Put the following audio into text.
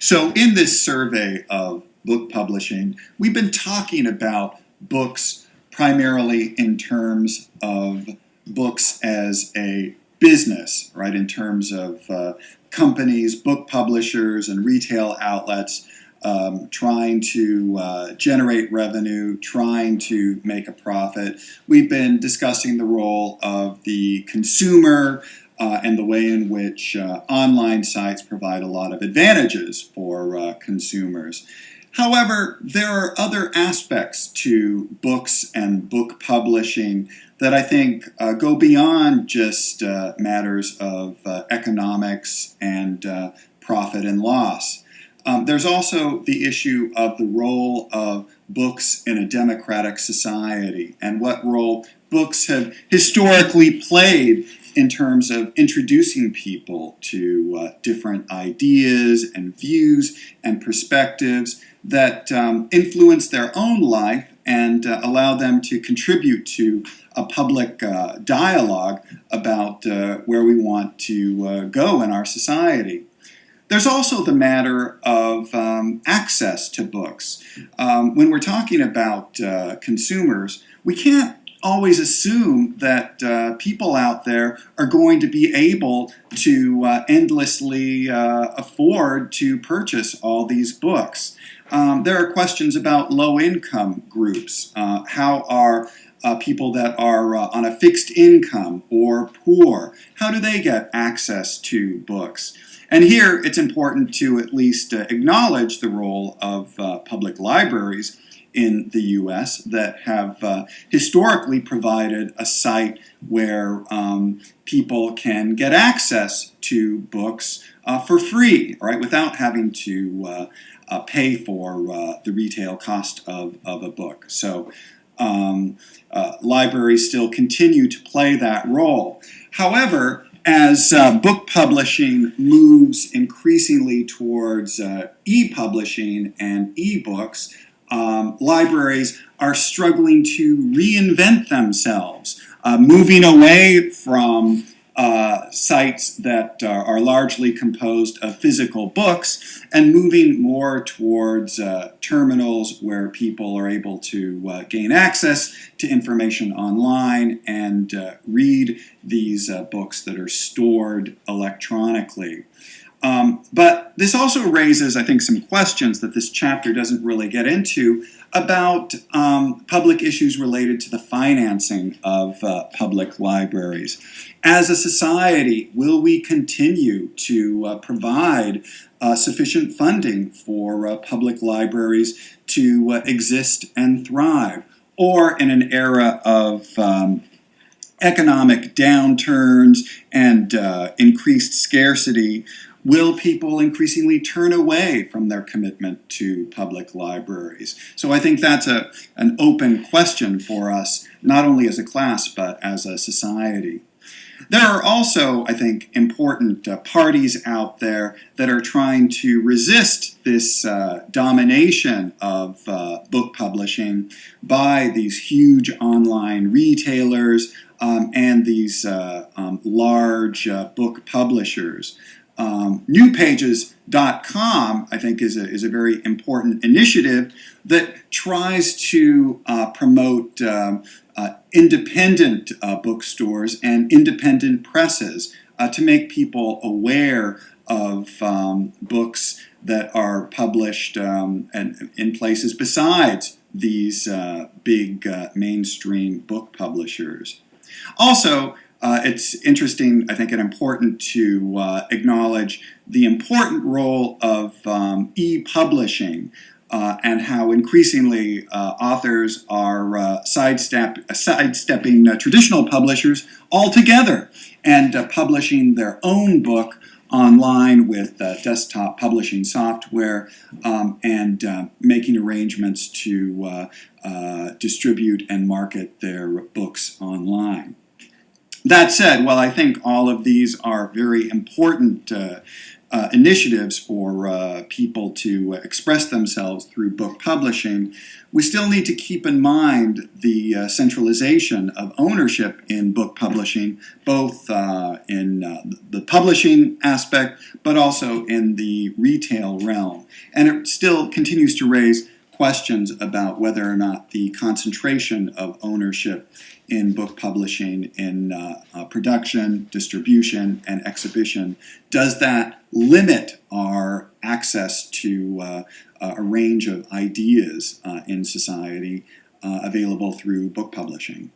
So in this survey of book publishing, we've been talking about books primarily in terms of books as a business, right? In terms of companies, book publishers, and retail outlets trying to generate revenue, trying to make a profit. We've been discussing the role of the consumer and the way in which online sites provide a lot of advantages for consumers. However, there are other aspects to books and book publishing that I think go beyond just matters of economics and profit and loss. There's also the issue of the role of books in a democratic society and what role books have historically played in terms of introducing people to different ideas and views and perspectives that influence their own life and allow them to contribute to a public dialogue about where we want to go in our society. There's also the matter of access to books. When we're talking about consumers, we can't always assume that people out there are going to be able to endlessly afford to purchase all these books. There are questions about low-income groups. How are people that are on a fixed income or poor, how do they get access to books? And here it's important to at least acknowledge the role of public libraries in the U.S. that have historically provided a site where people can get access to books for free, right, without having to pay for the retail cost of a book. So libraries still continue to play that role. However, as book publishing moves increasingly towards e-publishing and e-books, libraries are struggling to reinvent themselves, moving away from sites that are largely composed of physical books and moving more towards terminals where people are able to gain access to information online and read these books that are stored electronically. But this also raises, I think, some questions that this chapter doesn't really get into about public issues related to the financing of public libraries. As a society, will we continue to provide sufficient funding for public libraries to exist and thrive? Or in an era of economic downturns and increased scarcity, will people increasingly turn away from their commitment to public libraries? So I think that's an open question for us, not only as a class, but as a society. There are also, I think, important parties out there that are trying to resist this domination of book publishing by these huge online retailers and these large book publishers. NewPages.com, I think, is a very important initiative that tries to promote independent bookstores and independent presses to make people aware of books that are published in places besides these big mainstream book publishers. Also, it's interesting, I think, and important to acknowledge the important role of e-publishing and how increasingly authors are sidestepping traditional publishers altogether and publishing their own book online with desktop publishing software and making arrangements to distribute and market their books online. That said, while I think all of these are very important initiatives for people to express themselves through book publishing, we still need to keep in mind the centralization of ownership in book publishing, both in the publishing aspect, but also in the retail realm. And it still continues to raise questions about whether or not the concentration of ownership in book publishing, in production, distribution, and exhibition, does that limit our access to a range of ideas in society available through book publishing?